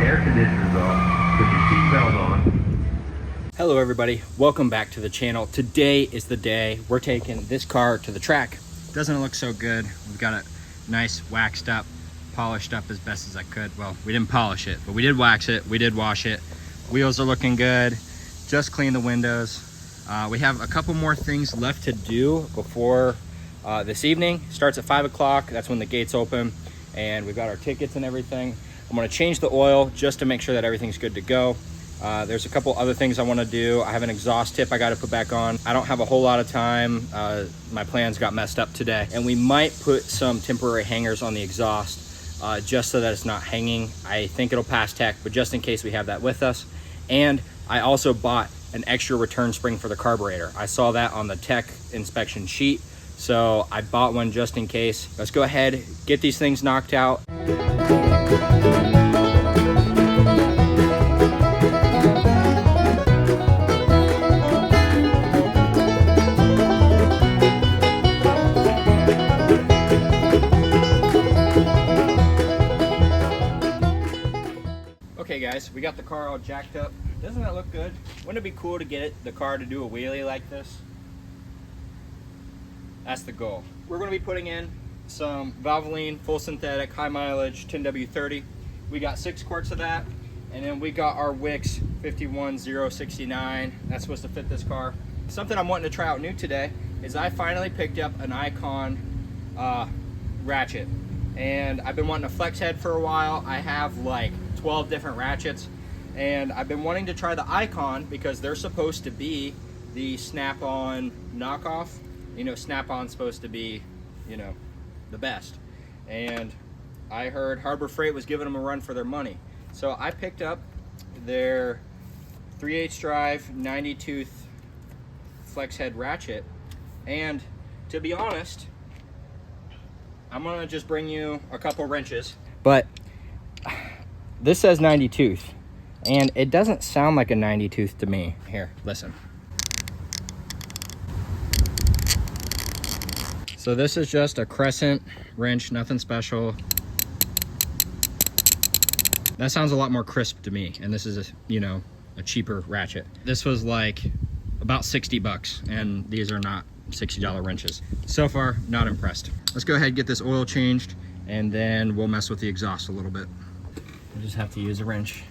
air conditioners off, put your seatbelt on. Hello everybody, welcome back to the channel. Today is the day we're taking this car to the track. Doesn't it look so good? We've got it nice, waxed up, polished up as best as I could. Well, we didn't polish it, but we did wax it, we did wash it. Wheels are looking good, just cleaned the windows. We have a couple more things left to do before this evening. Starts at 5 o'clock, that's when the gates open, and we've got our tickets and everything. I'm gonna change the oil just to make sure that everything's good to go. There's a couple other things I want to do. I have an exhaust tip I got to put back on. I don't have a whole lot of time. My plans got messed up today, and we might put some temporary hangers on the exhaust just so that it's not hanging. I think it'll pass tech, but just in case we have that with us. And I also bought an extra return spring for the carburetor. I saw that on the tech inspection sheet, so I bought one just in case. Let's go ahead, get these things knocked out. Okay guys, we got the car all jacked up. Doesn't that look good? Wouldn't it be cool to get the car to do a wheelie like this? That's the goal. We're going to be putting in some Valvoline full synthetic high mileage 10W30. We got 6 quarts of that, and then we got our Wix 51069. That's supposed to fit this car. Something I'm wanting to try out new today is I finally picked up an Icon ratchet, and I've been wanting a flex head for a while. I have like 12 different ratchets, and I've been wanting to try the Icon because they're supposed to be the Snap-on knockoff. You know, Snap-on's supposed to be, you know, the best. And I heard Harbor Freight was giving them a run for their money. So I picked up their 3/8 drive 90 tooth flex head ratchet, and to be honest, I'm gonna just bring you a couple wrenches, but this says 90 tooth, and it doesn't sound like a 90 tooth to me. Here, listen. So this is just a crescent wrench, nothing special. That sounds a lot more crisp to me, and this is a cheaper ratchet. This was like about 60 bucks, and these are not $60 wrenches. So far, not impressed. Let's go ahead and get this oil changed, and then we'll mess with the exhaust a little bit. We'll just have to use a wrench.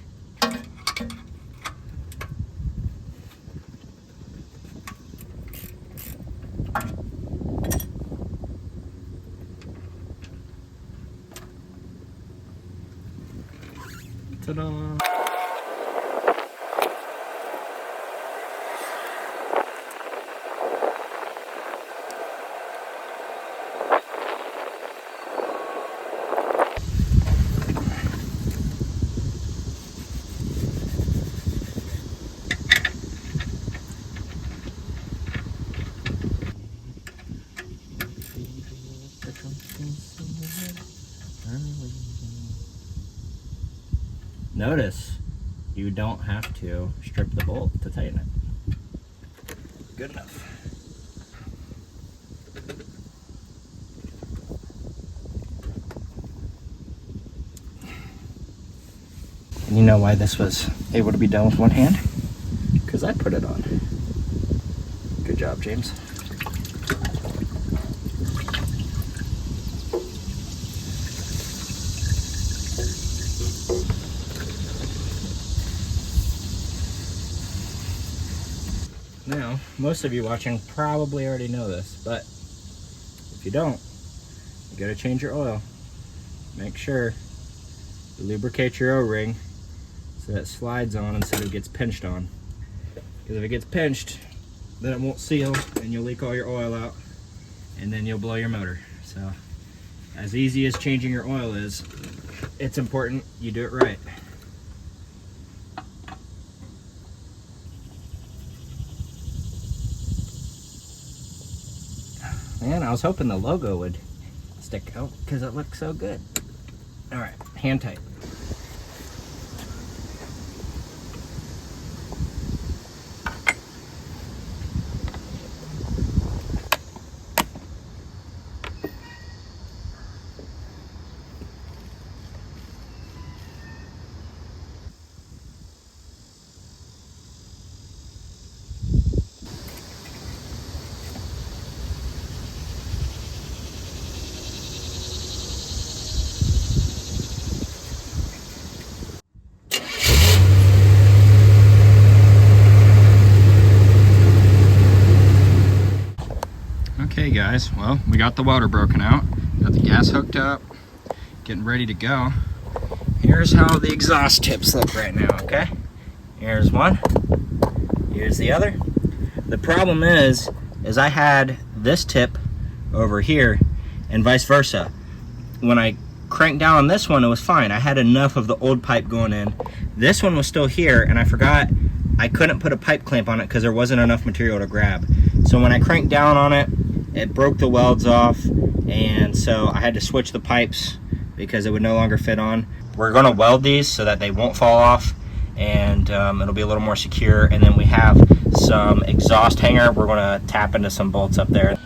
Ta-da! Notice you don't have to strip the bolt to tighten it. Good enough. And you know why this was able to be done with one hand? Because I put it on. Good job, James. Now, most of you watching probably already know this, but if you don't, you gotta change your oil. Make sure you lubricate your O-ring so that it slides on instead of gets pinched on. Because if it gets pinched, then it won't seal and you'll leak all your oil out, and then you'll blow your motor. So, as easy as changing your oil is, it's important you do it right. Man, I was hoping the logo would stick out because it looks so good. All right, hand tight. Okay guys, well, we got the welder broken out, got the gas hooked up, getting ready to go. Here's how the exhaust tips look right now, okay? Here's one, here's the other. The problem is I had this tip over here and vice versa. When I cranked down on this one, it was fine. I had enough of the old pipe going in. This one was still here, and I forgot I couldn't put a pipe clamp on it because there wasn't enough material to grab. So when I cranked down on it, it broke the welds off, and so I had to switch the pipes because it would no longer fit on. We're gonna weld these so that they won't fall off, and it'll be a little more secure. And then we have some exhaust hanger. We're gonna tap into some bolts up there.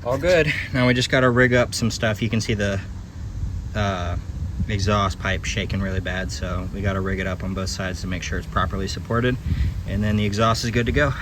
All good. Now we just got to rig up some stuff. You can see the exhaust pipe shaking really bad, so we got to rig it up on both sides to make sure it's properly supported, and then the exhaust is good to go.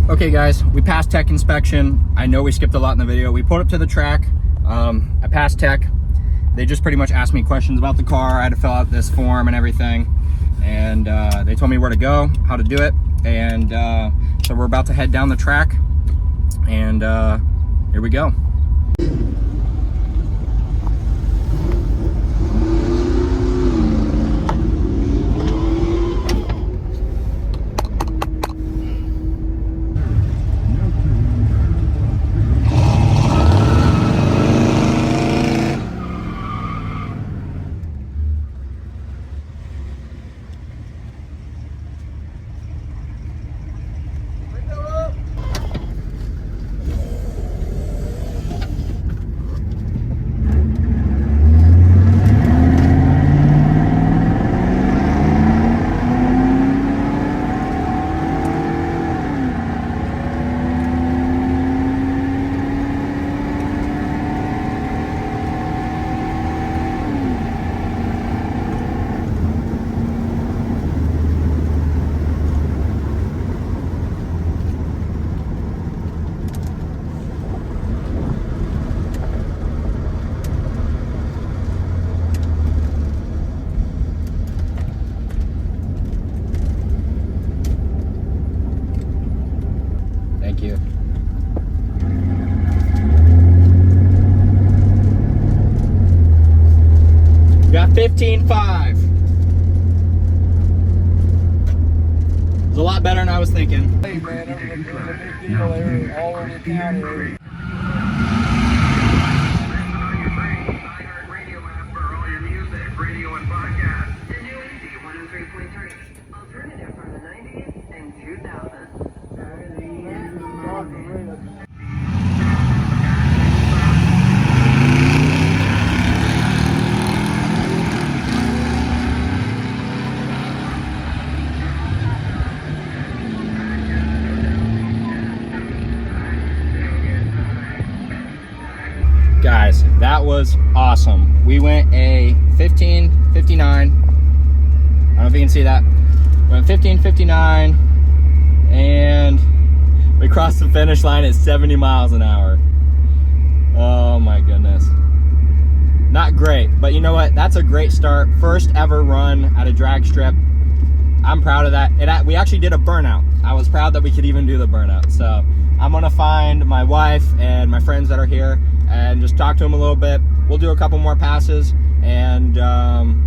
Okay guys, we passed tech inspection. I know we skipped a lot in the video. We pulled up to the track. I passed tech. They just pretty much asked me questions about the car. I had to fill out this form and everything. And they told me where to go, how to do it. And so we're about to head down the track. And here we go. Thank you. We got 15.5. It's a lot better than I was thinking. Hey man, it was a big deal there all over the county. Guys, that was awesome. We went a 15:59. I don't know if you can see that. We went 15:59 and we crossed the finish line at 70 miles an hour. Oh my goodness. Not great, but you know what? That's a great start. First ever run at a drag strip. I'm proud of that. We actually did a burnout. I was proud that we could even do the burnout. So I'm gonna find my wife and my friends that are here and just talk to them a little bit. We'll do a couple more passes, and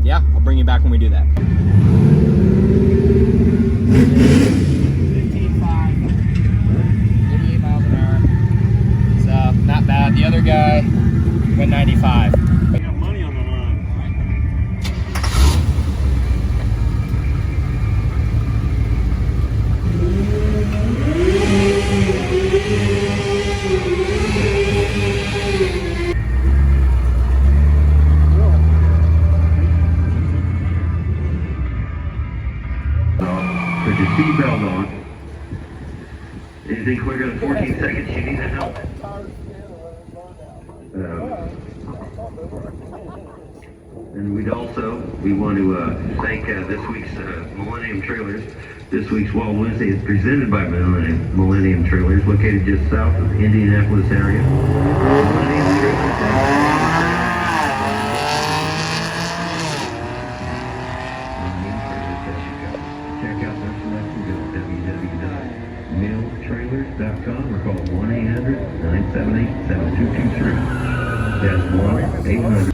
yeah, I'll bring you back when we do that. 15.5, 88 miles an hour. So not bad. The other guy went 95. I got money on the line. Put your seatbelt on. Anything quicker than 14 seconds, you need a helmet. And we want to thank this week's Millennium Trailers. This week's Wall Wednesday is presented by Millennium Trailers, located just south of the Indianapolis area. Millennium Trailers. Check out their selection at www.milltrailers.com or call 1-800-978-7223. That's 1-800.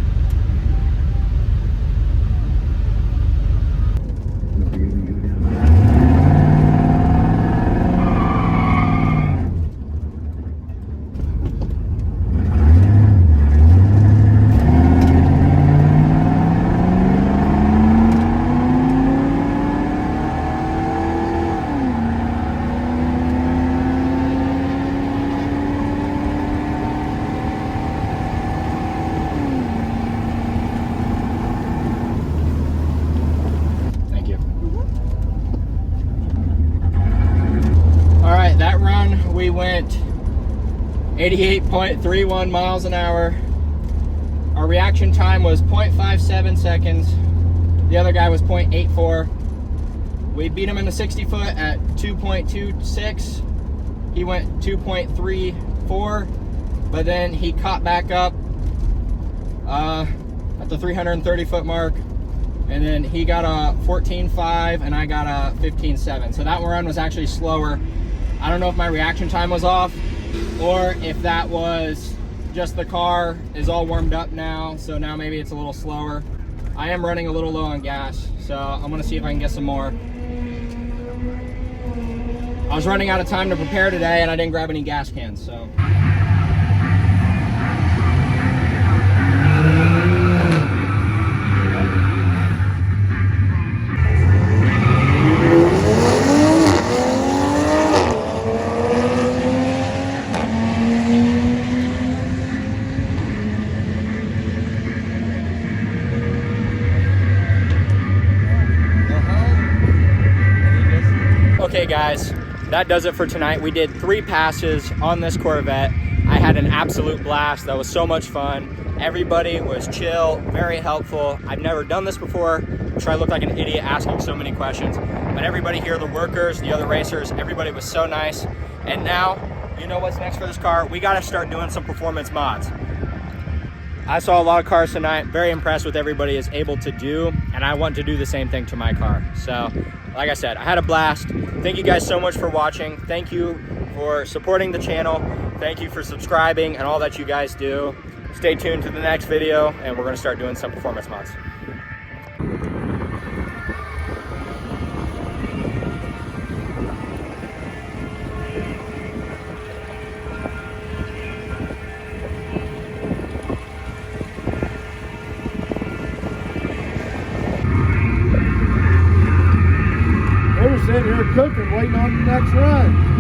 That run, we went 88.31 miles an hour. Our reaction time was 0.57 seconds. The other guy was 0.84. We beat him in the 60 foot at 2.26. He went 2.34, but then he caught back up at the 330 foot mark. And then he got a 14.5 and I got a 15.7. So that run was actually slower. I don't know if my reaction time was off or if that was just the car is all warmed up now, so now maybe it's a little slower. I am running a little low on gas, so I'm gonna see if I can get some more. I was running out of time to prepare today and I didn't grab any gas cans, so. Okay guys, that does it for tonight. We did 3 passes on this Corvette. I had an absolute blast. That was so much fun. Everybody was chill, very helpful. I've never done this before, which I look like an idiot asking so many questions. But everybody here, the workers, the other racers, everybody was so nice. And now, you know what's next for this car? We gotta start doing some performance mods. I saw a lot of cars tonight, very impressed with everybody is able to do, and I want to do the same thing to my car. So, like I said, I had a blast. Thank you guys so much for watching. Thank you for supporting the channel. Thank you for subscribing and all that you guys do. Stay tuned to the next video, and we're gonna start doing some performance mods. They were sitting here cooking, waiting on the next run.